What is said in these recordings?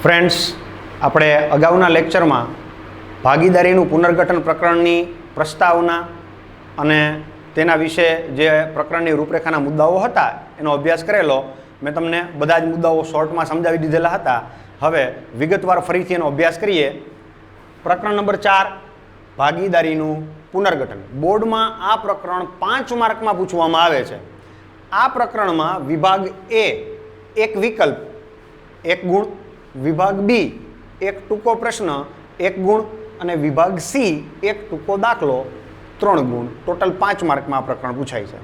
Friends, આપણે અગાઉના લેક્ચરમાં ભાગીદારીનું પુનર્ગઠન પ્રકરણની પ્રસ્તાવના અને તેના વિશે જે પ્રકરણની રૂપરેખાના મુદ્દાઓ હતા એનો અભ્યાસ કરેલો. મેં તમને બધા જ મુદ્દાઓ શોર્ટમાં સમજાવી દીધેલા હતા. હવે વિગતવાર ફરીથી એનો અભ્યાસ કરીએ. પ્રકરણ નંબર 4, ભાગીદારીનું પુનર્ગઠન. બોર્ડમાં આ પ્રકરણ 5 માર્કમાં પૂછવામાં આવે છે. આ પ્રકરણમાં વિભાગ એ 1 વિકલ્પ 1 ગુણ, વિભાગ બી 1 ટૂંકો પ્રશ્ન 1 ગુણ અને વિભાગ સી 1 ટૂંકો દાખલો 3 ગુણ. ટોટલ 5 માર્કમાં આ પ્રકરણ પૂછાય છે.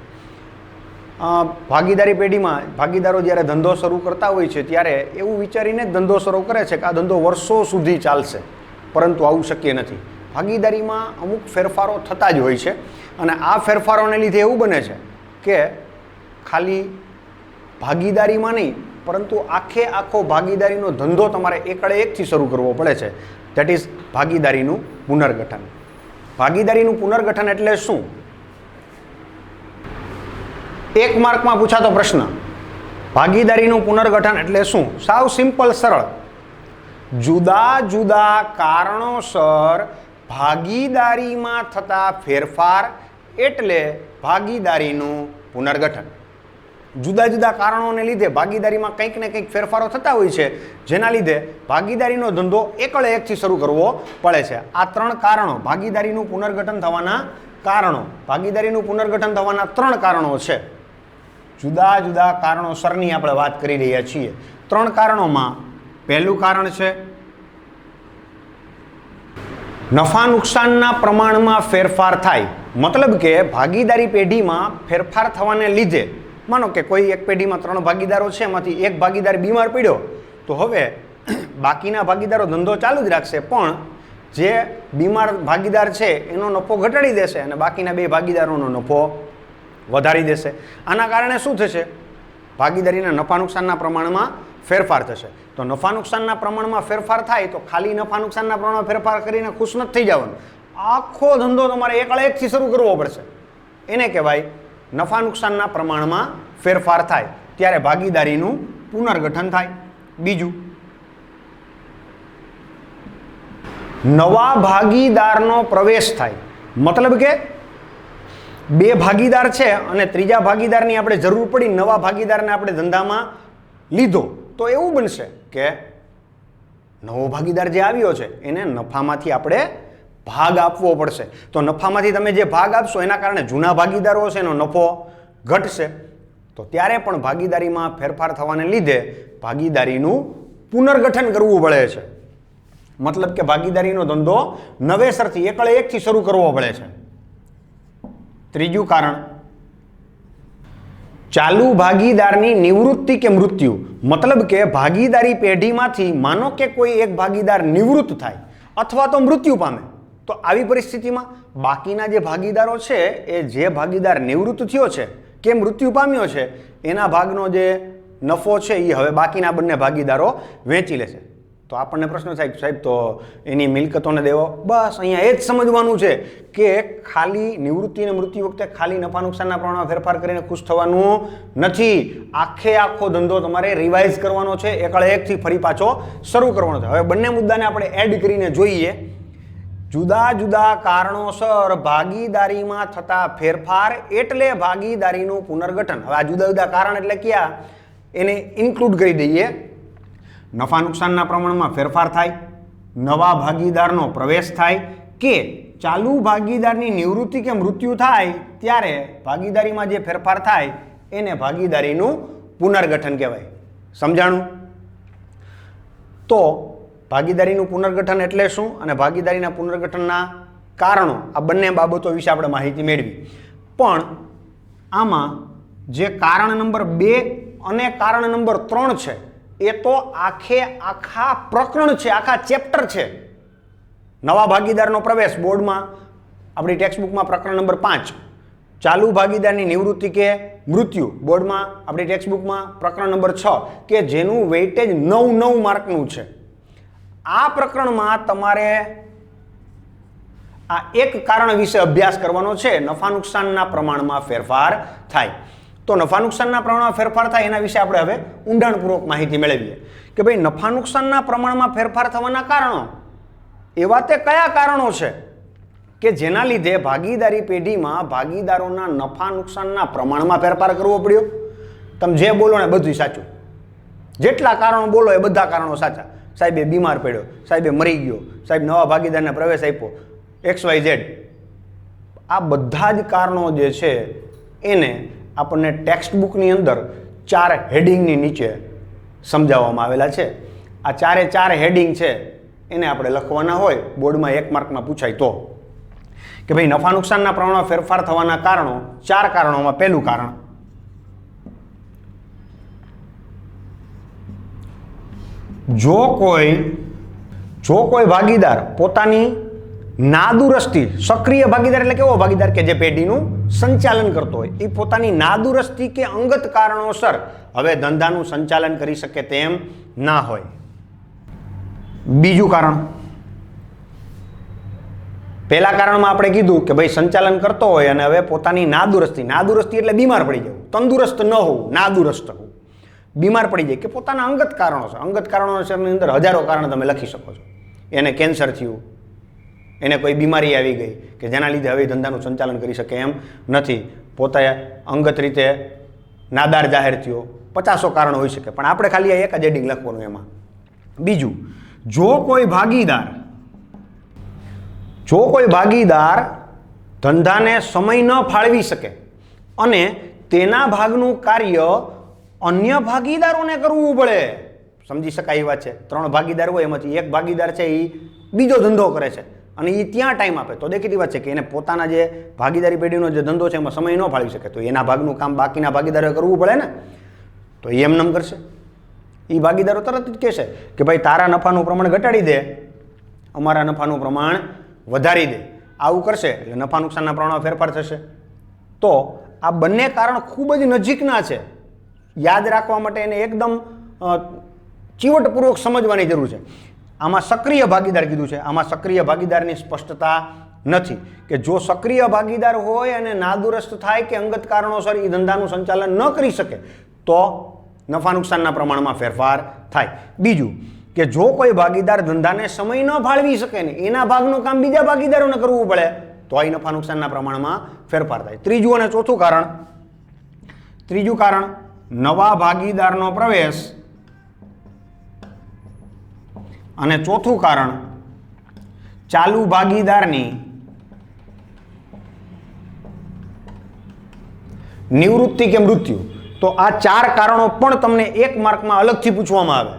ભાગીદારી પેઢીમાં ભાગીદારો જ્યારે ધંધો શરૂ કરતા હોય છે ત્યારે એવું વિચારીને જ ધંધો શરૂ કરે છે કે આ ધંધો વર્ષો સુધી ચાલશે, પરંતુ આવું શક્ય નથી. ભાગીદારીમાં અમુક ફેરફારો થતા જ હોય છે અને આ ફેરફારોને લીધે એવું બને છે કે ખાલી ભાગીદારીમાં નહીં પરંતુ આખો ભાગીદારીનો ધંધો તમારે એકડે એકથી શરૂ કરવો પડે છે. દેટ ઇઝ ભાગીદારીનું પુનર્ગઠન. ભાગીદારીનું પુનર્ગઠન એટલે શું? 1 માર્કમાં પૂછાતો પ્રશ્ન, ભાગીદારીનું પુનર્ગઠન એટલે શું? સાવ સિમ્પલ, સરળ. જુદા જુદા કારણોસર ભાગીદારીમાં થતા ફેરફાર એટલે ભાગીદારીનું પુનર્ગઠન. જુદા જુદા કારણોને લીધે ભાગીદારીમાં કંઈક ને કંઈક ફેરફારો થતા હોય છે, જેના લીધે ભાગીદારીનો ધંધો એકડે એકથી શરૂ કરવો પડે છે. આ 3 કારણો ભાગીદારીનું પુનર્ગઠન થવાના કારણો. ભાગીદારીનું પુનર્ગઠન થવાના 3 કારણો છે. જુદા જુદા કારણોસરની આપણે વાત કરી રહ્યા છીએ. 3 કારણોમાં પહેલું કારણ છે નફા નુકસાનના પ્રમાણમાં ફેરફાર થાય. મતલબ કે ભાગીદારી પેઢીમાં ફેરફાર થવાને લીધે, માનો કે કોઈ એક પેઢીમાં 3 ભાગીદારો છે, એમાંથી એક ભાગીદાર બીમાર પડ્યો, તો હવે બાકીના ભાગીદારો ધંધો ચાલુ જ રાખશે, પણ જે બીમાર ભાગીદાર છે એનો નફો ઘટાડી દેશે અને બાકીના 2 ભાગીદારોનો નફો વધારી દેશે. આના કારણે શું થશે? ભાગીદારીના નફા નુકસાનના પ્રમાણમાં ફેરફાર થશે. તો નફા નુકસાનના પ્રમાણમાં ફેરફાર થાય તો ખાલી નફા નુકસાનના પ્રમાણમાં ફેરફાર કરીને ખુશ નથી થઈ જવાનું. આખો ધંધો તમારે એકડે એકથી શરૂ કરવો પડશે. એને કહેવાય નફા નુકસાનના પ્રમાણમાં ફેરફાર થાય ત્યારે ભાગીદારીનું પુનર્ગઠન થાય. બીજું, નવા ભાગીદારનો પ્રવેશ થાય. મતલબ કે 2 ભાગીદાર છે અને ત્રીજા ભાગીદારની આપણે જરૂર પડી, નવા ભાગીદારને આપણે ધંધામાં લીધો, તો એવું બનશે કે નવો ભાગીદાર જે આવ્યો છે એને નફામાંથી આપણે ભાગ આપવો પડશે. તો નફામાંથી તમે જે ભાગ આપશો એના કારણે જૂના ભાગીદારો છે એનો નફો ઘટશે. તો ત્યારે પણ ભાગીદારીમાં ફેરફાર થવાને લીધે ભાગીદારીનું પુનર્ગઠન કરવું પડે છે. મતલબ કે ભાગીદારીનો ધંધો નવેસરથી એકડે એકથી શરૂ કરવો પડે છે. ત્રીજું કારણ, ચાલુ ભાગીદારની નિવૃત્તિ કે મૃત્યુ. મતલબ કે ભાગીદારી પેઢીમાંથી માનો કે કોઈ એક ભાગીદાર નિવૃત્ત થાય અથવા તો મૃત્યુ પામે, તો આવી પરિસ્થિતિમાં બાકીના જે ભાગીદારો છે એ જે ભાગીદાર નિવૃત્ત થયો છે કે મૃત્યુ પામ્યો છે એના ભાગનો જે નફો છે એ હવે બાકીના બંને ભાગીદારો વહેંચી લેશે. તો આપણને પ્રશ્ન થાય, સાહેબ તો એની મિલકતોને દેવો. બસ અહીંયા એ જ સમજવાનું છે કે ખાલી નિવૃત્તિ અને મૃત્યુ વખતે ખાલી નફા નુકસાનના પ્રમાણમાં ફેરફાર કરીને ખુશ થવાનું નથી. આખો ધંધો તમારે રિવાઇઝ કરવાનો છે, એકડે એકથી ફરી પાછો શરૂ કરવાનો છે. હવે બંને મુદ્દાને આપણે એડ કરીને જોઈએ. જુદા જુદા કારણોસર ભાગીદારીમાં થતા ફેરફાર એટલે ભાગીદારીનું પુનર્ગઠન. હવે આ જુદા જુદા કારણ એટલે ક્યાં એને ઇન્ક્લુડ કરી દઈએ. નફા નુકસાનના પ્રમાણમાં ફેરફાર થાય, નવા ભાગીદારનો પ્રવેશ થાય કે ચાલુ ભાગીદારની નિવૃત્તિ કે મૃત્યુ થાય ત્યારે ભાગીદારીમાં જે ફેરફાર થાય એને ભાગીદારીનું પુનર્ગઠન કહેવાય. સમજાણું? તો ભાગીદારીનું પુનર્ગઠન એટલે શું અને ભાગીદારીના પુનર્ગઠનના કારણો, આ બંને બાબતો વિશે આપણે માહિતી મેળવી. પણ આમાં જે કારણ નંબર 2 અને કારણ નંબર 3 છે એ તો આખા પ્રકરણ છે, આખા ચેપ્ટર છે. નવા ભાગીદારનો પ્રવેશ બોર્ડમાં આપણી ટેક્સ્ટબુકમાં પ્રકરણ નંબર 5, ચાલુ ભાગીદારની નિવૃત્તિ કે મૃત્યુ બોર્ડમાં આપણી ટેક્સ્ટબુકમાં પ્રકરણ નંબર 6 કે જેનું વેઇટેજ 9 માર્કનું છે. આ પ્રકરણમાં તમારે આ એક કારણ વિશે અભ્યાસ કરવાનો છે, નફા નુકસાનના પ્રમાણમાં ફેરફાર થાય. તો તો નફા નુકસાનના પ્રમાણમાં ફેરફાર થાય એના વિશે આપણે હવે ઊંડાણપૂર્વક માહિતી મેળવીએ કે ભાઈ નફા નુકસાનના પ્રમાણમાં ફેરફાર થવાના કારણો એવા તે કયા કારણો છે કે જેના લીધે ભાગીદારી પેઢીમાં ભાગીદારોના નફા નુકસાનના પ્રમાણમાં ફેરફાર કરવો પડ્યો. તમે જે બોલો ને બધું સાચું, જેટલા કારણો બોલો એ બધા કારણો સાચા. સાહેબે બીમાર પડ્યો, સાહેબે મરી ગયો, સાહેબ નવા ભાગીદારને પ્રવેશ આપ્યો, XYZ. આ બધા જ કારણો જે છે એને આપણને ટેક્સ્ટ બુકની અંદર 4 હેડિંગની નીચે સમજાવવામાં આવેલા છે. આ 4 હેડિંગ છે એને આપણે લખવાના હોય, બોર્ડમાં 1 માર્કમાં પૂછાય તો કે ભાઈ નફા નુકસાનના પ્રમાણમાં ફેરફાર થવાના કારણો, 4 કારણોમાં પહેલું કારણ, જો કોઈ ભાગીદાર પોતાની નાદુરસ્તી, સક્રિય ભાગીદાર એટલે કેવો ભાગીદાર કે જે પેઢીનું સંચાલન કરતો હોય, એ પોતાની નાદુરસ્તી કે અંગત કારણોસર હવે ધંધાનું સંચાલન કરી શકે તેમ ના હોય. બીજું કારણ, પહેલા કારણમાં આપણે કીધું કે ભાઈ સંચાલન કરતો હોય અને હવે પોતાની નાદુરસ્તી એટલે બીમાર પડી જવું, તંદુરસ્ત ન હોવું, નાદુરસ્ત હોવું, બીમાર પડી જાય કે પોતાના અંગત કારણોસરની અંદર હજારો કારણ તમે લખી શકો છો. એને કેન્સર થયું, એને કોઈ બીમારી આવી ગઈ કે જેના લીધે હવે ધંધાનું સંચાલન કરી શકે એમ નથી, પોતે અંગત રીતે નાદાર જાહેર થયો, 50 કારણો હોઈ શકે, પણ આપણે ખાલી એક જ હેડિંગ લખવાનું એમાં. બીજું, જો કોઈ ભાગીદાર ધંધાને સમય ન ફાળવી શકે અને તેના ભાગનું કાર્ય અન્ય ભાગીદારોને કરવું પડે. સમજી શકાય એ વાત છે. 3 ભાગીદાર હોય એમાંથી એક ભાગીદાર છે એ બીજો ધંધો કરે છે અને એ ત્યાં ટાઈમ આપે, તો દેખીતી વાત છે કે એને પોતાના જે ભાગીદારી પેઢીનો જે ધંધો છે એમાં સમય ન ફાળવી શકે, તો એના ભાગનું કામ બાકીના ભાગીદારોએ કરવું પડે ને. તો એ એમ નમ કરશે. એ ભાગીદારો તરત જ કહેશે કે ભાઈ તારા નફાનું પ્રમાણ ઘટાડી દે, અમારા નફાનું પ્રમાણ વધારી દે. આવું કરશે એટલે નફા નુકસાનના પ્રમાણમાં ફેરફાર થશે. તો આ બંને કારણ ખૂબ જ નજીકના છે. યાદ રાખવા માટે એને એકદમ ચીવટપૂર્વક સમજવાની જરૂર છે. આમાં સક્રિય ભાગીદાર કીધું છે, આમાં સક્રિય ભાગીદારની સ્પષ્ટતા નથી કે જો સક્રિય ભાગીદાર હોય અને નાદુરસ્ત થાય કે અંગત કારણોસર એ ધંધાનું સંચાલન ન કરી શકે તો નફા નુકસાનના પ્રમાણમાં ફેરફાર થાય. બીજું કે જો કોઈ ભાગીદાર ધંધાને સમય ન ફાળવી શકે ને એના ભાગનું કામ બીજા ભાગીદારોને કરવું પડે તો આ નફા નુકસાનના પ્રમાણમાં ફેરફાર થાય. ત્રીજું કારણ નવા ભાગીદારનો પ્રવેશ અને ચોથું કારણ ચાલુ ભાગીદારની નિવૃત્તિ કે મૃત્યુ. તો આ 4 કારણો પણ તમને 1 માર્કમાં અલગથી પૂછવામાં આવે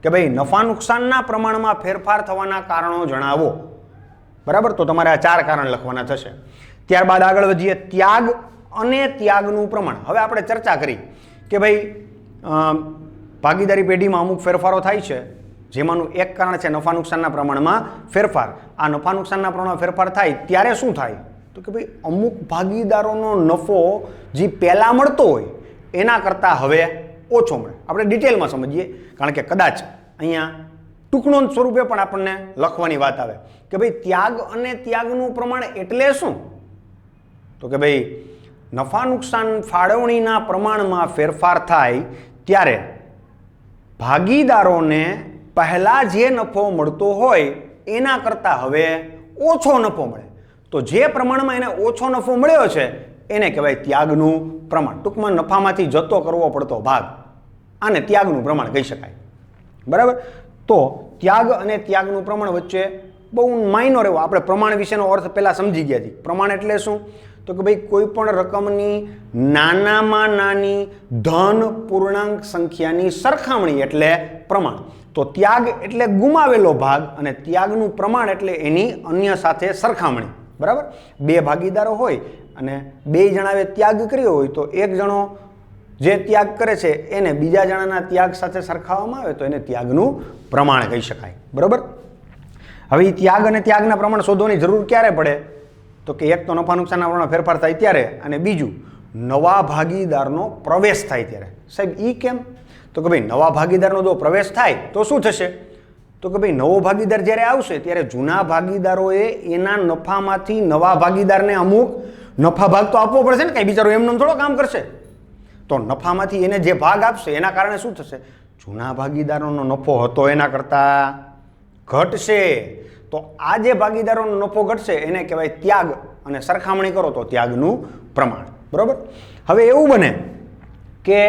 કે ભાઈ નફા નુકસાનના પ્રમાણમાં ફેરફાર થવાના કારણો જણાવો. બરાબર, તો તમારે આ 4 કારણ લખવાના થશે. ત્યારબાદ આગળ વધીએ, ત્યાગ અને ત્યાગનું પ્રમાણ. હવે આપણે ચર્ચા કરી કે ભાઈ ભાગીદારી પેઢીમાં અમુક ફેરફારો થાય છે, જેમાંનું એક કારણ છે નફા નુકસાનના પ્રમાણમાં ફેરફાર. આ નફા નુકસાનના પ્રમાણમાં ફેરફાર થાય ત્યારે શું થાય તો કે ભાઈ અમુક ભાગીદારોનો નફો જે પહેલાં મળતો હોય એના કરતાં હવે ઓછો મળે. આપણે ડિટેલમાં સમજીએ, કારણ કે કદાચ અહીંયા ટૂંકનોંધ સ્વરૂપે પણ આપણને લખવાની વાત આવે કે ભાઈ ત્યાગ અને ત્યાગનું પ્રમાણ એટલે શું? તો કે ભાઈ નફા નુકસાન ફાળવણીના પ્રમાણમાં ફેરફાર થાય ત્યારે ભાગીદારોને પહેલા જે નફો મળતો હોય એના કરતાં હવે ઓછો નફો મળે. તો જે પ્રમાણમાં એને ઓછો નફો મળ્યો છે એને કહેવાય ત્યાગનું પ્રમાણ. ટૂંકમાં નફામાંથી જતો કરવો પડતો ભાગ, આને ત્યાગનું પ્રમાણ કહી શકાય. બરાબર, તો ત્યાગ અને ત્યાગનું પ્રમાણ વચ્ચે બહુ માઇનોર એવો આપણે પ્રમાણ વિશેનો અર્થ પહેલાં સમજી ગયા છીએ. પ્રમાણ એટલે શું? તો કે ભાઈ કોઈ પણ રકમની નાનામાં નાની ધન પૂર્ણાંક સંખ્યાની સરખામણી એટલે પ્રમાણ. તો ત્યાગ એટલે ગુમાવેલો ભાગ અને ત્યાગનું પ્રમાણ એટલે એની અન્ય સાથે સરખામણી. બરાબર, 2 ભાગીદારો હોય અને 2 જણાએ ત્યાગ કર્યો હોય તો એક જણો જે ત્યાગ કરે છે એને બીજા જણાના ત્યાગ સાથે સરખાવવામાં આવે તો એને ત્યાગનું પ્રમાણ કહી શકાય. બરાબર, હવે એ ત્યાગ અને ત્યાગના પ્રમાણ શોધવાની જરૂર ક્યારે પડે તો કે એક તો નફા નુકસાનના પ્રમાણમાં ફેરફાર થાય ત્યારે, અને બીજું નવા ભાગીદારનો પ્રવેશ થાય ત્યારે. સાહેબ એ કેમ? તો કે ભાઈ નવા ભાગીદારનો જો પ્રવેશ થાય તો શું થશે? તો કે ભાઈ નવો ભાગીદાર જ્યારે આવશે ત્યારે જૂના ભાગીદારોએ એના નફામાંથી નવા ભાગીદારને અમુક નફા ભાગ તો આપવો પડશે ને, કઈ બિચારો એમને થોડો કામ કરશે. તો નફામાંથી એને જે ભાગ આપશે એના કારણે શું થશે? જૂના ભાગીદારોનો નફો હતો એના કરતાં ઘટશે. તો આ જે ભાગીદારોનો નફો ઘટશે એને કહેવાય ત્યાગ, અને સરખામણી કરો તો ત્યાગનું પ્રમાણ. બરાબર. હવે એવું બને કે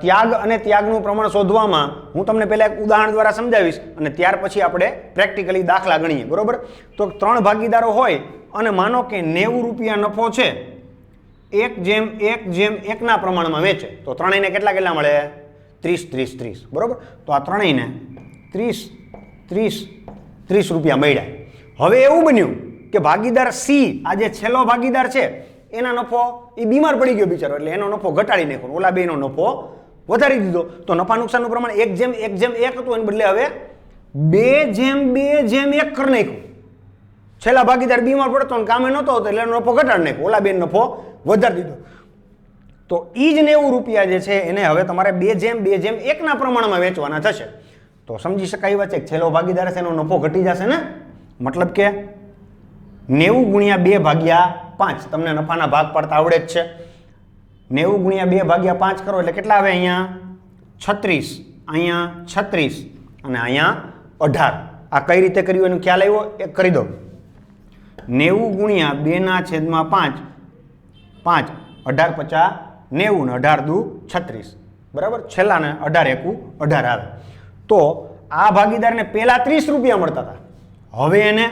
ત્યાગ અને ત્યાગનું પ્રમાણ શોધવામાં હું તમને પહેલાં એક ઉદાહરણ દ્વારા સમજાવીશ અને ત્યાર પછી આપણે પ્રેક્ટિકલી દાખલા ગણીએ. બરાબર. તો 3 ભાગીદારો હોય અને માનો કે 90 રૂપિયા નફો છે, 1:1:1 પ્રમાણમાં વેચે, તો ત્રણેયને કેટલા મળે? 30, 30, 30. બરાબર. તો આ ત્રણેયને 30, 30, 30 રૂપિયા મળ્યા. હવે એવું બન્યું કે ભાગીદાર સી, આ જે છેલ્લો ભાગીદાર છે, એના નફો એ બીમાર પડી ગયો બિચારો, એટલે એનો નફો ઘટાડી નાખ્યો, ઓલા બેનો નફો વધારી દીધો. તો નફા નુકસાનનું પ્રમાણ 1:1:1 હતું, એને બદલે હવે 2:2:1 કરી નાખ્યું. છેલ્લા ભાગીદાર બીમાર પડતો અને કામે નહોતો હતો એટલે એનો નફો ઘટાડી નાખ્યો, ઓલા બેન નફો વધારી દીધો. તો એ જ 90 રૂપિયા જે છે એને હવે તમારે 2:2:1 પ્રમાણમાં વેચવાના થશે. તો સમજી શકાય વાત છે કે છેલ્લો ભાગીદાર છે એનો નફો ઘટી જશે ને. મતલબ કે 90×2/5. તમને નફાના ભાગ પાડતા આવડે જ છે. 90×2/5 કરો એટલે કેટલા આવે? અહીંયા 36, અહીંયા 36 અને અહીંયા 18. આ કઈ રીતે કર્યું એનો ખ્યાલ આવ્યો? એક કરી દો. 90×2/5, 5, 18 × 50, 90 ને 18 × 36. બરાબર. છેલ્લાને 18 × 18 આવે. તો આ ભાગીદારને પહેલા 30 રૂપિયા મળતા હતા, હવે એને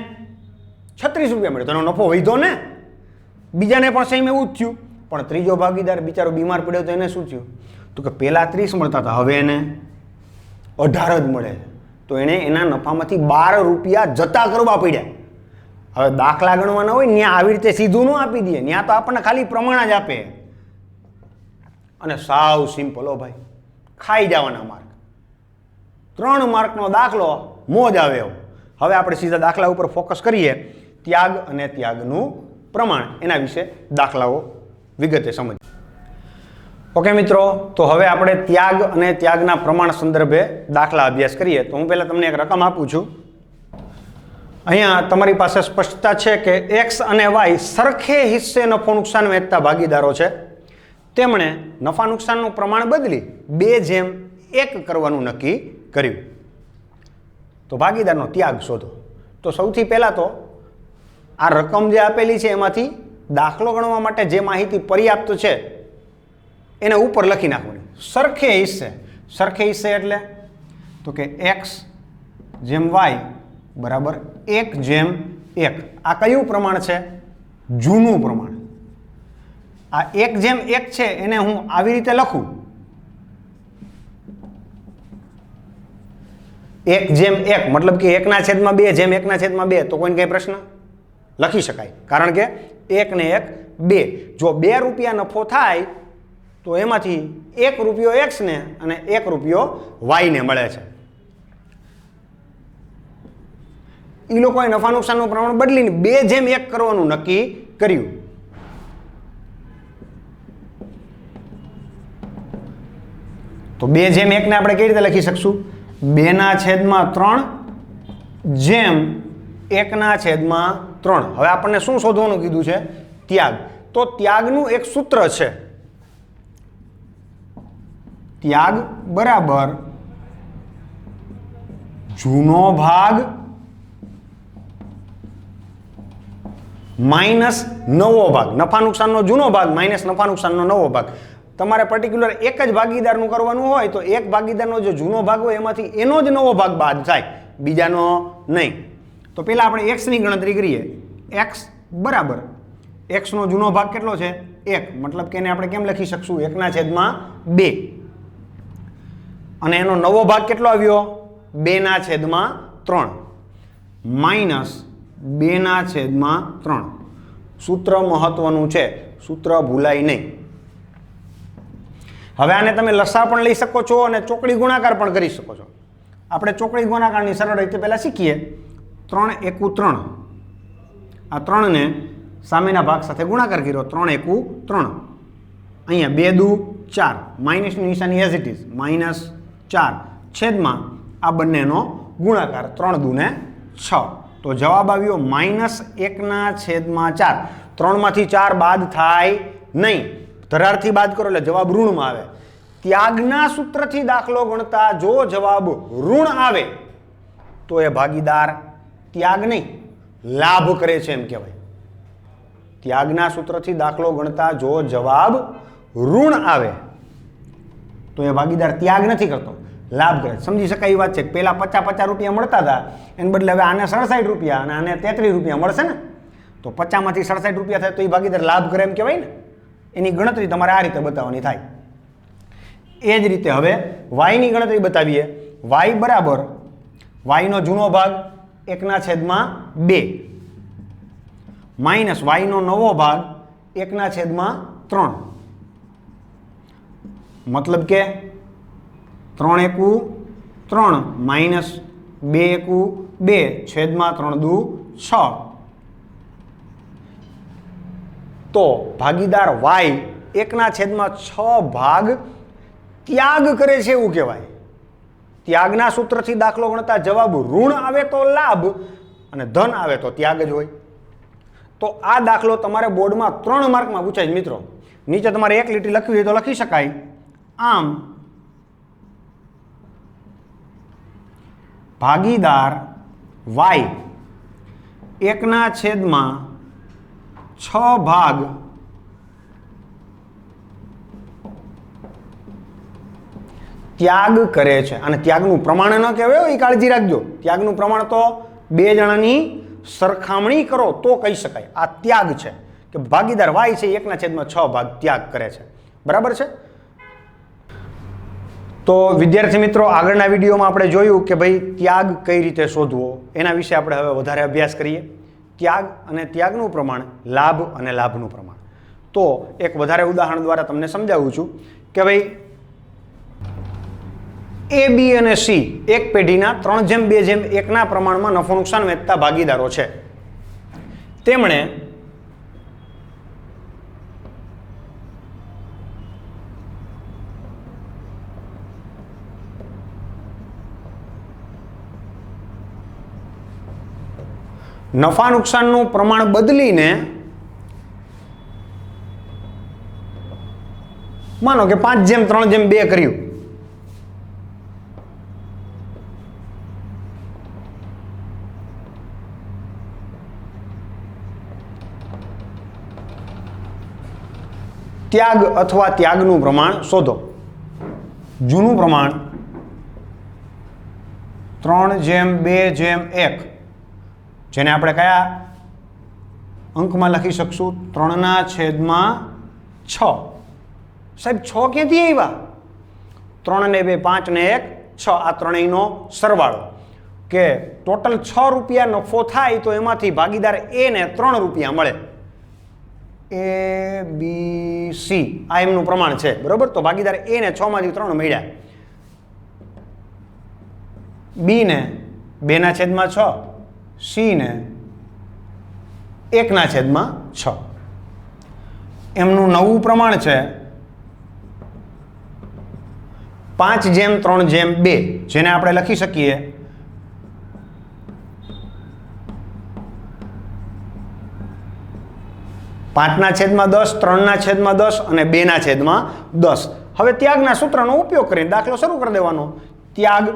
36 રૂપિયા મળે, તો એનો નફો વધ્યો ને. બીજાને પણ સેમ એવું જ થયું, પણ ત્રીજો ભાગીદાર બિચારો બીમાર પડ્યો તો એને શું થયું? તો કે પહેલા 30 મળતા હતા, હવે એને 18 જ મળે. તો એને એના નફામાંથી 12 રૂપિયા જતા કરવા પડ્યા. હવે દાખલા ગણવાના હોય ત્યાં આવી રીતે સીધું ન આપી દે, ત્યાં તો આપણને ખાલી પ્રમાણ જ આપે અને સાવ સિમ્પલ. હો ભાઈ, ખાઈ જવાના માર્ક. 3 માર્કનો દાખલો, મોજ આવે એવો. હવે આપણે સીધા દાખલા ઉપર ફોકસ કરીએ. ત્યાગ અને ત્યાગનું પ્રમાણ, એના વિશે દાખલાઓ વિગતે સમજીએ. ઓકે મિત્રો, તો હવે આપણે ત્યાગ અને ત્યાગના પ્રમાણ સંદર્ભે દાખલા અભ્યાસ કરીએ. તો હું પહેલાં તમને એક રકમ આપું છું. અહીંયા તમારી પાસે સ્પષ્ટતા છે કે એક્સ અને વાય સરખે હિસ્સે નફો નુકસાન વહેંચતા ભાગીદારો છે. તેમણે નફા નુકસાનનું પ્રમાણ બદલી 2:1 કરવાનું નક્કી કર્યું. તો ભાગીદારનો ત્યાગ શોધો. તો સૌથી પહેલાં તો આ રકમ જે આપેલી છે એમાંથી દાખલો ગણવા માટે જે માહિતી પર્યાપ્ત છે એને ઉપર લખી નાખવાની. સરખે હિસ્સે, સરખે હિસ્સે એટલે તો કે x/y બરાબર 1:1. આ કયું પ્રમાણ છે? જૂનું પ્રમાણ. આ 1:1 છે એને હું આવી રીતે લખું, 1:1 મતલબ કે 1/2/1/2. તો કોઈને કઈ પ્રશ્ન? લખી શકાય, કારણ કે 1 ને 1 2. જો 2 રૂપિયા નફો થાય તો એમાંથી 1 રૂપિયો x ને અને 1 રૂપિયો y ને મળે છે. એ લોકોએ નફા નુકસાનનું પ્રમાણ બદલીને 2:1 કરવાનું નક્કી કર્યું. તો 2:1 ને આપણે કઈ રીતે લખી શકશું? 2/3 જેમ 1/3. હવે આપણને શું શોધવાનું કીધું છે? ત્યાગ. તો ત્યાગનું એક સૂત્ર છે, ત્યાગ બરાબર જૂનો ભાગ માઇનસ નવો ભાગ. નફા નુકસાનનો જૂનો ભાગ માઇનસ નફા નુકસાનનો નવો ભાગ. તમારે પર્ટિક્યુલર એક જ ભાગીદારનું કરવાનું હોય તો એક ભાગીદારનો જે જૂનો ભાગ હોય એમાંથી એનો જ નવો ભાગ બાદ થાય, બીજાનો નહીં. તો પહેલાં આપણે એક્સની ગણતરી કરીએ. એક્સ બરાબર એક્સનો જૂનો ભાગ કેટલો છે? 1. મતલબ કે એને આપણે કેમ લખી શકશું? 1/2. અને એનો નવો ભાગ કેટલો આવ્યો? 2/3 માઇનસ 2/3. સૂત્ર મહત્વનું છે, સૂત્ર ભૂલાય નહીં. હવે આને તમે લસા પણ લઈ શકો છો અને ચોકડી ગુણાકાર પણ કરી શકો છો. આપણે ચોકડી ગુણાકારની સરળ રીતે પહેલા શીખીએ. 3×1 3. આ 3 ને સામેના ભાગ સાથે ગુણાકાર કર્યો, 3×1 3. અહીંયા 2×2 4, માઇનસની નિશાની એઝ ઇટ ઇઝ -4 છેદમાં આ બંનેનો ગુણાકાર 3×2 6. તો જવાબ આવ્યો -1/4. 3માંથી 4 બાદ થાય નહીં, ધરારથી બાદ કરો એટલે જવાબ ઋણમાં આવે. ત્યાગના સૂત્રથી દાખલો ગણતા જો જવાબ ઋણ આવે તો એ ભાગીદાર ત્યાગ નહીં લાભ કરે છે એમ કહેવાય. ત્યાગના સૂત્રથી દાખલો ગણતા જો જવાબ ઋણ આવે તો એ ભાગીદાર ત્યાગ નથી કરતો, લાભ કરે. સમજી શકાય એ વાત છે. પેલા 50 રૂપિયા મળતા હતા એને બદલે હવે આને 67 રૂપિયા અને આને 33 રૂપિયા મળશે ને, તો 50 માંથી 67 રૂપિયા થાય તો એ ભાગીદાર લાભ કરે એમ કહેવાય ને. એની ગણતરી તમારે આ રીતે બતાવવાની થાય. એ જ રીતે હવે વાયની ગણતરી બતાવીએ. વાય બરાબર વાયનો જૂનો ભાગ 1/2 માઇનસ વાયનો નવો ભાગ 1/3. મતલબ કે 3 એકુ 3 માઇનસ 2 એકુ 2 છેદમાં 3 દુ 6. તો ભાગીદાર વાય 1/6 ભાગ ત્યાગ કરે છે એવું કહેવાય. ત્યાગના સૂત્રથી દાખલો ગણતા જવાબ ઋણ આવે તો લાભ અને ધન આવે તો ત્યાગ જ હોય. તો આ દાખલો તમારે બોર્ડમાં 3 માર્કમાં પૂછાય મિત્રો. નીચે તમારે એક લીટી લખવી હોય તો લખી શકાય. આમ ભાગીદાર વાય 1/6 ભાગ ત્યાગ કરે છે. અને ત્યાગનું પ્રમાણ ન કહેવાય, એ કાળજી રાખજો. ત્યાગનું પ્રમાણ તો 2 જણાની સરખામણી કરો તો કહી શકાય. આ ત્યાગ છે કે ભાગીદાર વાય છે 1/6 ભાગ ત્યાગ કરે છે. બરાબર છે. તો વિદ્યાર્થી મિત્રો, આગળના વિડીયોમાં આપણે જોયું કે ભાઈ ત્યાગ કઈ રીતે શોધવો, એના વિશે આપણે હવે વધારે અભ્યાસ કરીએ. ત્યાગ અને ત્યાગનું પ્રમાણ, લાભ અને લાભનું પ્રમાણ. તો એક વધારે ઉદાહરણ દ્વારા તમને સમજાવું છું કે ભાઈ એ, બી અને સી એક પેઢીના 3:2:1 પ્રમાણમાં નફો નુકસાન વહેંચતા ભાગીદારો છે. તેમણે નફા નુકસાનનું પ્રમાણ બદલીને માનો કે 5:3:2 કર્યું. ત્યાગ અથવા ત્યાગનું પ્રમાણ શોધો. જૂનું પ્રમાણ 3:2:1, જેને આપણે કયા અંકમાં લખી શકશું? 3/6. સાહેબ 6 ક્યાંથી આવ્યા? 3 ને 2 5 ને 1 6, આ ત્રણેયનો સરવાળો. કે ટોટલ 6 રૂપિયા નફો થાય તો એમાંથી ભાગીદાર એ ને 3 રૂપિયા મળે. એ, બી, સી આ એમનું પ્રમાણ છે. બરોબર. તો ભાગીદાર એ ને 6 માંથી 3 મળ્યા. બી ને 2/6, સી ને 1/6. એમનું નવું પ્રમાણ છે 5:3:2, જેને આપણે લખી શકીએ 5/10, 3/10 અને 2/10. હવે ત્યાગના સૂત્રનો ઉપયોગ કરીને દાખલો શરૂ કરી દેવાનો. ત્યાગ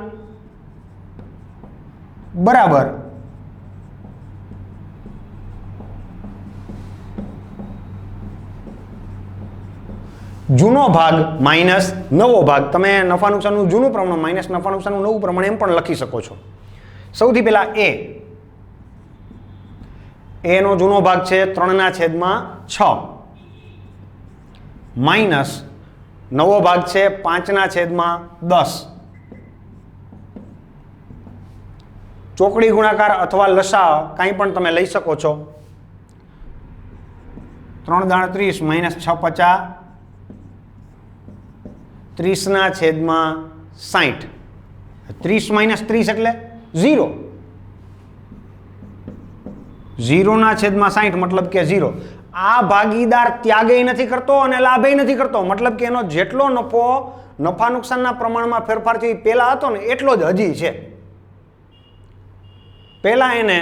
બરાબર જૂનો ભાગ માઇનસ નવો ભાગ. તમે નફા નુકસાનનું જૂનું પ્રમાણ માઇનસ નફા નુકસાનનું નવું પ્રમાણ એમ પણ લખી શકો છો. સૌથી પહેલા એ નો જૂનો ભાગ છે 3/6 માઇનસ નવો ભાગ છે 5/10. ચોકડી ગુણાકાર અથવા લસા કાંઈ પણ તમે લઈ શકો છો. 3×30 માઇનસ 6×50 30/60. 30 માઇનસ 30 એટલે 0. 0/60 મતલબ કે 0. આ ભાગીદાર ત્યાગે નથી કરતો અને લાભે નથી કરતો. મતલબ કે એનો જેટલો નફો નફા નુકસાનના પ્રમાણમાં ફેરફાર થયો પહેલા હતો ને એટલો જ હજી છે. પહેલા એને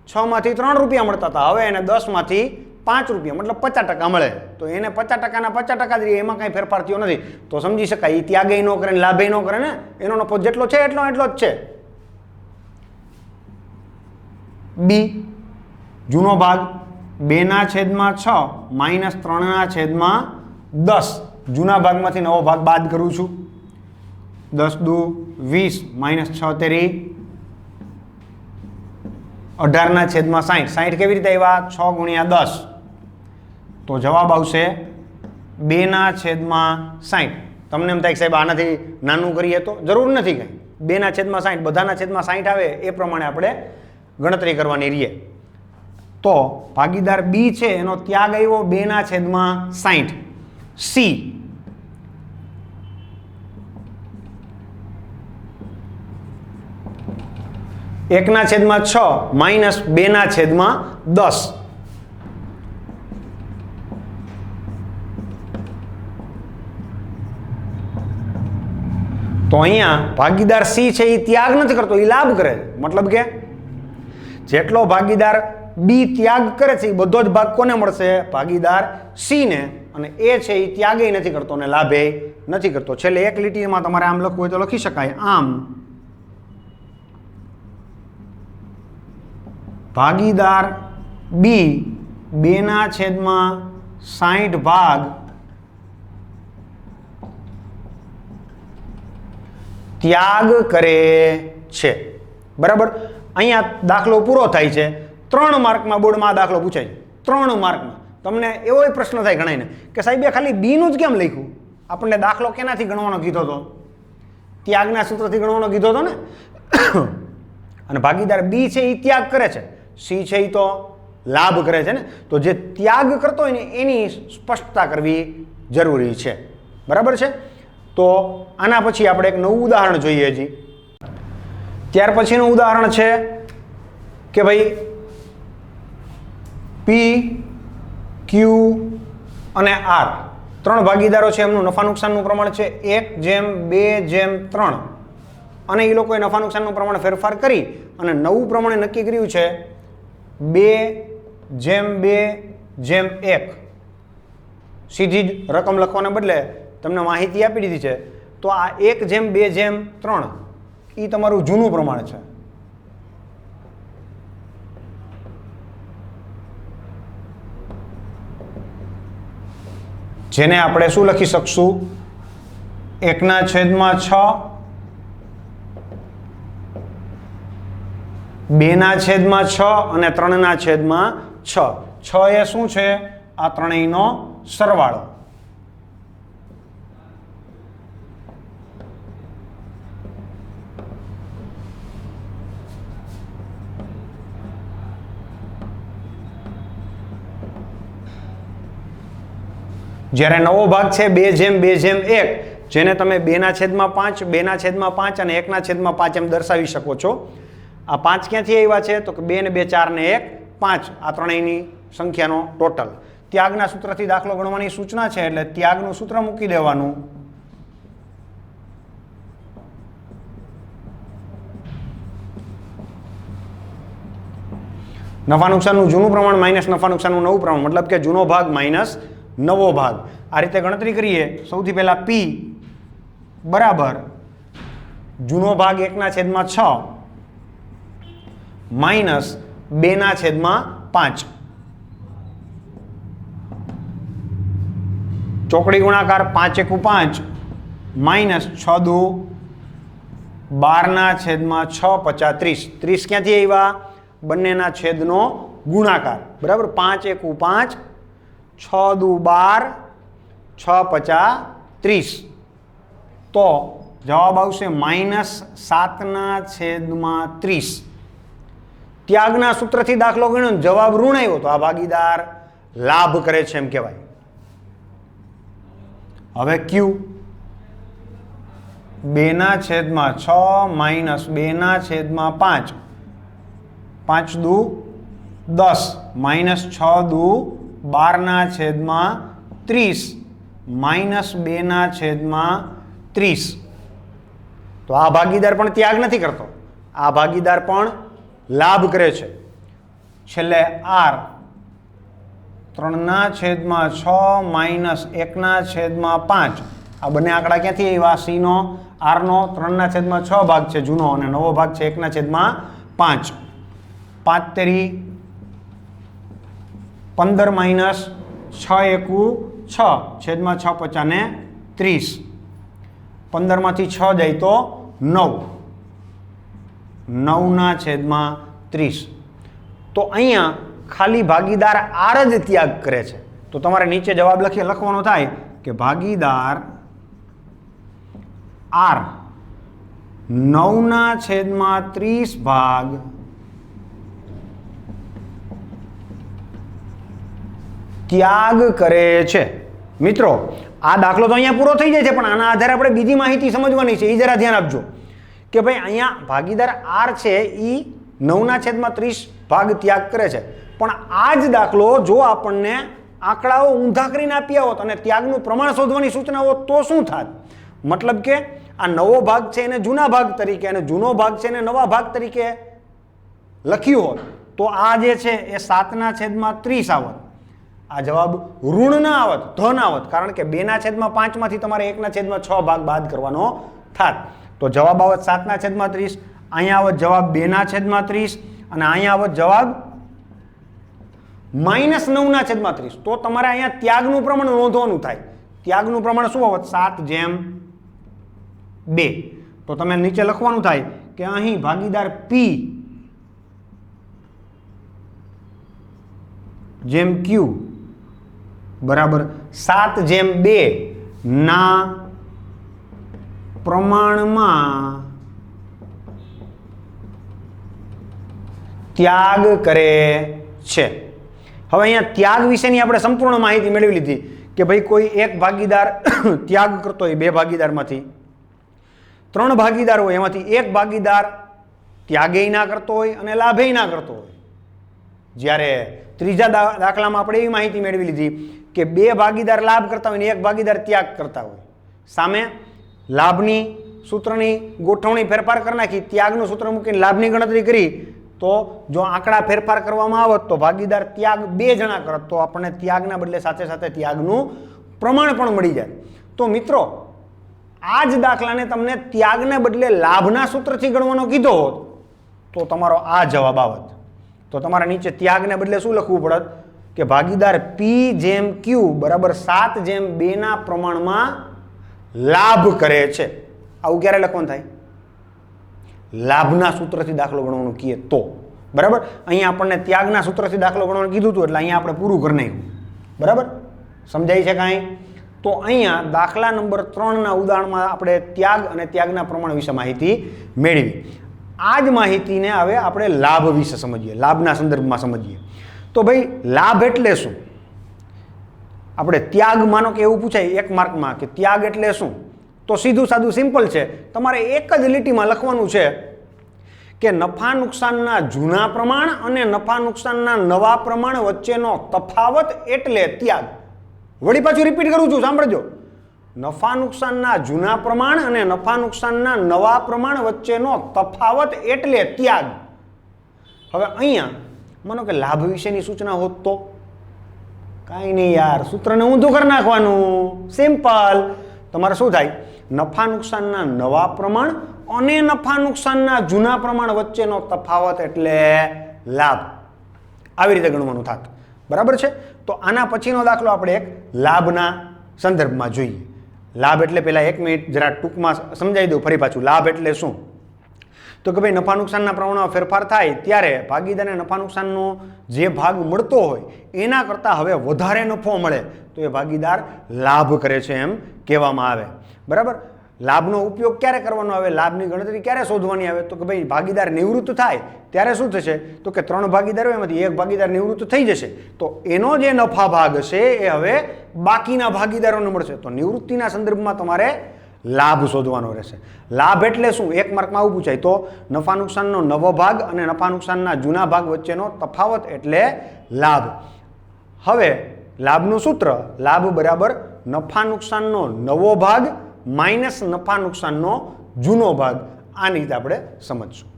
6 માંથી 3 રૂપિયા મળતા હતા, હવે એને 10 માંથી 5 રૂપિયા મતલબ 50% મળે તો એને 50%ના 50% જ રહે, એમાં કાંઈ ફેરફાર થયો નથી. તો સમજી શકાય એ ત્યાગે ન કરે ને લાભે ન કરે ને, એનો નફો જેટલો છે એટલો જ છે. બી જૂનો ભાગ 2/6 માઇનસ 3/10. જૂના ભાગમાંથી નવો ભાગ બાદ કરું છું. 10 દુ 20 માઇનસ 6 તેરી 18/60. 60 કેવી રીતે આવ્યા? 6 ગુણ્યા 10. તો જવાબ આવશે 2/60. તમને એમ થાય કે સાહેબ આનાથી નાનું કરીએ તો જરૂર નથી કંઈ. 2/60 બધાના છેદમાં 60 આવે એ પ્રમાણે આપણે ગણતરી કરવાની રહીએ. તો ભાગીદાર બી છે એનો ત્યાગ આવ્યો 2/60. C 1/6 minus 2/10. તો અહીંયા ભાગીદાર સી છે એ ત્યાગ નથી કરતો, એ લાભ કરે. મતલબ કે જેટલો ભાગીદાર બી ત્યાગ કરે છે એ બધો જ ભાગ કોને મળશે? ભાગીદાર સી ને. અને એ છે એ ત્યાગે નથી કરતો અને લાભે નથી કરતો. છેલ્લે એક લીટીમાં તમારે આમ લખવું હોય તો લખી શકાય, આમ ભાગીદાર બી 2/60 ભાગ ત્યાગ કરે છે. બરાબર. અહીંયા દાખલો પૂરો થાય છે. 3 માર્કમાં બોર્ડમાં આ દાખલો પૂછાય છે. 3 માર્કમાં તમને એવો પ્રશ્ન થાય ઘણાને કે સાહેબ ખાલી બીનું જ કેમ લખ્યું? આપણને દાખલો કેનાથી ગણવાનો કીધો હતો? ત્યાગના સૂત્રથી ગણવાનો કીધો હતો ને. અને ભાગીદાર બી છે એ ત્યાગ કરે છે, સી છે એ તો લાભ કરે છે ને. તો જે ત્યાગ કરતો હોય ને એની સ્પષ્ટતા કરવી જરૂરી છે. બરાબર છે. તો આના પછી આપણે એક નવું ઉદાહરણ જોઈએ હજી. ત્યાર પછીનું ઉદાહરણ છે કે ભાઈ પી ક્યુ અને આર 3 ભાગીદારો છે, એમનું નફા નુકસાનનું પ્રમાણ છે 1/2/3. અને એ લોકોએ નફા નુકસાનનું પ્રમાણ ફેરફાર કરી અને નવું પ્રમાણે નક્કી કર્યું છે 2/2/1. સીધી જ રકમ લખવાને બદલે તમને માહિતી આપી દીધી છે. તો આ 1/2/3 એ તમારું જૂનું પ્રમાણ છે. જેને આપણે શું લખી શકશું? 1/6 2/6 અને 3/6. 6 એ શું છે? આ ત્રણેયનો સરવાળો. જ્યારે નવો ભાગ છે 2/2/1, જેને તમે 2/5 2/5 અને 1/5 એમ દર્શાવી શકો છો. આ 5 ક્યાંથી આવ્યા છે? તો કે 2 ને 2 4 ને 1 5, આ ત્રણેયની સંખ્યાનો ટોટલ. ત્યાગના સૂત્રથી દાખલો ગણવાની સૂચના છે એટલે ત્યાગનું સૂત્ર મૂકી દેવાનું. નફા નુકસાનનું જૂનું પ્રમાણ માઇનસ નફા નુકસાનનું નવું પ્રમાણ, મતલબ કે જૂનો ભાગ માઇનસ નવો ભાગ. આ રીતે ગણતરી કરીએ. સૌથી પહેલા પી બરાબર જૂનો ભાગ 1/6 માઇનસ 2/5. ચોકડી ગુણાકાર 5 × 5 માઇનસ 6 દુ 12/6 50 30. 30 ક્યાંથી આવ્યા? બંનેના છેદનો ગુણાકાર. બરાબર. 5 × 5 6 દુ 12 6 50 30. તો જવાબ આવશે -7/30. ત્યાગના સૂત્રથી દાખલો ગણ્યો, જવાબ ઋણ આવ્યો તો આ ભાગીદાર લાભ કરે છે એમ કહેવાય. હવે ક્યુ 2/6 માઇનસ 2/5 5 દુ 10 માઇનસ 6 દુ 12/30 માઇનસ 2/30. તો આ ભાગીદાર પણ ત્યાગ નથી કરતો, આ ભાગીદાર પણ લાભ કરે છે. છેલ્લે આર 3/6 માઇનસ 1/5 આ બંને આંકડા ક્યાંથી આવ્યા? સી નો આર નો 3/6 ભાગ છે જૂનો અને નવો ભાગ છે 1/5 5 તેરી 15 માઇનસ 6 એકુ 6 છેદમાં 6 પચાને 30 15 માંથી 6 જાય તો 9 9/30 તો અહીંયા ખાલી ભાગીદાર આર જ ત્યાગ કરે છે તો તમારે નીચે જવાબ લખવાનો થાય કે ભાગીદાર આર 9/30 ભાગ ત્યાગ કરે છે। મિત્રો આ દાખલો તો અહીંયા પૂરો થઈ જાય છે પણ આના આધારે આપણે બીજી માહિતી સમજવાની છે, એ જરા ધ્યાન આપજો કે ભાઈ અહીંયા ભાગીદાર આર છે એ 9/30 ભાગ ત્યાગ કરે છે પણ આ જ દાખલો જો આપણને આંકડાઓ ઊંધા કરીને આપ્યા હોત અને ત્યાગનું પ્રમાણ શોધવાની સૂચના હોત તો શું થાત? મતલબ કે આ નવો ભાગ છે એને જૂના ભાગ તરીકે અને જૂનો ભાગ છે એને નવા ભાગ તરીકે લખ્યું હોત તો આ જે છે એ 7/30 આવત, આ જવાબ ઋણ ના આવત, ધન આવત, કારણ કે 2/5 માંથી તમારે 1/6 ભાગ બાદ કરવાનો થાત તો જવાબ આવત 7/30, અહીંયા આવત જવાબ 2/30 અને અહીંયા આવત જવાબ -9/30 તો તમારે અહીંયા ત્યાગનું પ્રમાણ નોંધવાનું થાય। ત્યાગનું પ્રમાણ શું આવત? 7/2 તો તમે નીચે લખવાનું થાય કે અહીં ભાગીદાર પી જેમ ક્યુ બરાબર 7/2 ના પ્રમાણમાં ત્યાગ કરે છે। હવે અહીંયા ત્યાગ વિશેની આપણે સંપૂર્ણ માહિતી મેળવી લીધી કે ભાઈ કોઈ એક ભાગીદાર ત્યાગ કરતો હોય, બે ભાગીદારમાંથી 3 ભાગીદાર હોય એમાંથી એક ભાગીદાર ત્યાગેય ના કરતો હોય અને લાભેય ના કરતો હોય। જ્યારે ત્રીજા દાખલામાં આપણે એવી માહિતી મેળવી લીધી કે બે ભાગીદાર લાભ કરતા હોય અને એક ભાગીદાર ત્યાગ કરતા હોય। સામે લાભની સૂત્રની ગોઠવણી ફેરફાર કરી નાખી, ત્યાગનું સૂત્ર મૂકીને લાભની ગણતરી કરી તો જો આંકડા ફેરફાર કરવામાં આવત તો ભાગીદાર ત્યાગ 2 જણા કરત તો આપણને ત્યાગના બદલે સાથે સાથે ત્યાગનું પ્રમાણ પણ મળી જાય। તો મિત્રો આ જ દાખલાને તમને ત્યાગને બદલે લાભના સૂત્રથી ગણવાનો કીધો હોત તો તમારો આ જવાબ આવત। તો તમારે નીચે ત્યાગને બદલે શું લખવું પડત કે ભાગીદાર પી જેમ ક્યુ બરાબર 7/2 ના પ્રમાણમાં લાભ કરે છે। આવું ક્યારે લખવાનું થાય? લાભના સૂત્રથી દાખલો ગણવાનું કહીએ તો બરાબર। અહીંયા આપણને ત્યાગના સૂત્રથી દાખલો ગણવાનું કીધું હતું એટલે અહીંયા આપણે પૂરું કરી નાખ્યું બરાબર। સમજાય છે કાંઈ? તો અહીંયા દાખલા નંબર 3ના ઉદાહરણમાં આપણે ત્યાગ અને ત્યાગના પ્રમાણ વિશે માહિતી મેળવી। આ જ માહિતીને હવે આપણે લાભ વિશે સમજીએ, લાભના સંદર્ભમાં સમજીએ। તો ભાઈ લાભ એટલે શું? આપણે ત્યાગ માનો કે એવું પૂછાય એક માર્કમાં કે ત્યાગ એટલે શું, તો સીધું સાદું સિમ્પલ છે, તમારે એક જ લીટીમાં લખવાનું છે કે નફા નુકસાનના જૂના પ્રમાણ અને નફા નુકસાનના નવા પ્રમાણ વચ્ચેનો તફાવત એટલે ત્યાગ। વળી પાછું રિપીટ કરું છું, સાંભળજો। નફા નુકસાનના જૂના પ્રમાણ અને નફા નુકસાનના નવા પ્રમાણ વચ્ચેનો તફાવત એટલે ત્યાગ। હવે અહીંયા માનો કે લાભ વિશેની સૂચના હોત તો કાંઈ નહીં યાર, સૂત્રને ઊંધું કરી નાખવાનું, સિમ્પલ। તમારે શું થાય? નફા નુકસાનના નવા પ્રમાણ અને નફા નુકસાનના જૂના પ્રમાણ વચ્ચેનો તફાવત એટલે લાભ, આવી રીતે ગણવાનું થાત બરાબર છે। તો આના પછીનો દાખલો આપણે એક લાભના સંદર્ભમાં જોઈએ। લાભ એટલે પહેલા 1 મિનિટ જરા ટૂંકમાં સમજાવી દઉં ફરી પાછું। લાભ એટલે શું? તો કે ભાઈ નફા નુકસાનના પ્રમાણમાં ફેરફાર થાય ત્યારે ભાગીદારને નફા નુકસાનનો જે ભાગ મળતો હોય એના કરતાં હવે વધારે નફો મળે તો એ ભાગીદાર લાભ કરે છે એમ કહેવામાં આવે બરાબર। લાભનો ઉપયોગ ક્યારે કરવાનો આવે, લાભની ગણતરી ક્યારે શોધવાની આવે? તો કે ભાઈ ભાગીદાર નિવૃત્ત થાય ત્યારે શું થશે? તો કે 3 ભાગીદાર હોય એમાંથી એક ભાગીદાર નિવૃત્ત થઈ જશે તો એનો જે નફા ભાગ હશે એ હવે બાકીના ભાગીદારોને મળશે। તો નિવૃત્તિના સંદર્ભમાં તમારે લાભ શોધવાનો રહેશે। લાભ એટલે શું? એક માર્કમાં આવું પૂછાય તો નફા નુકસાનનો નવો ભાગ અને નફા નુકસાનના જૂના ભાગ વચ્ચેનો તફાવત એટલે લાભ। હવે લાભનું સૂત્ર લાભ બરાબર નફા નુકસાનનો નવો ભાગ માઇનસ નફા નુકસાનનો જૂનો ભાગ, આની રીતે આપણે સમજશું।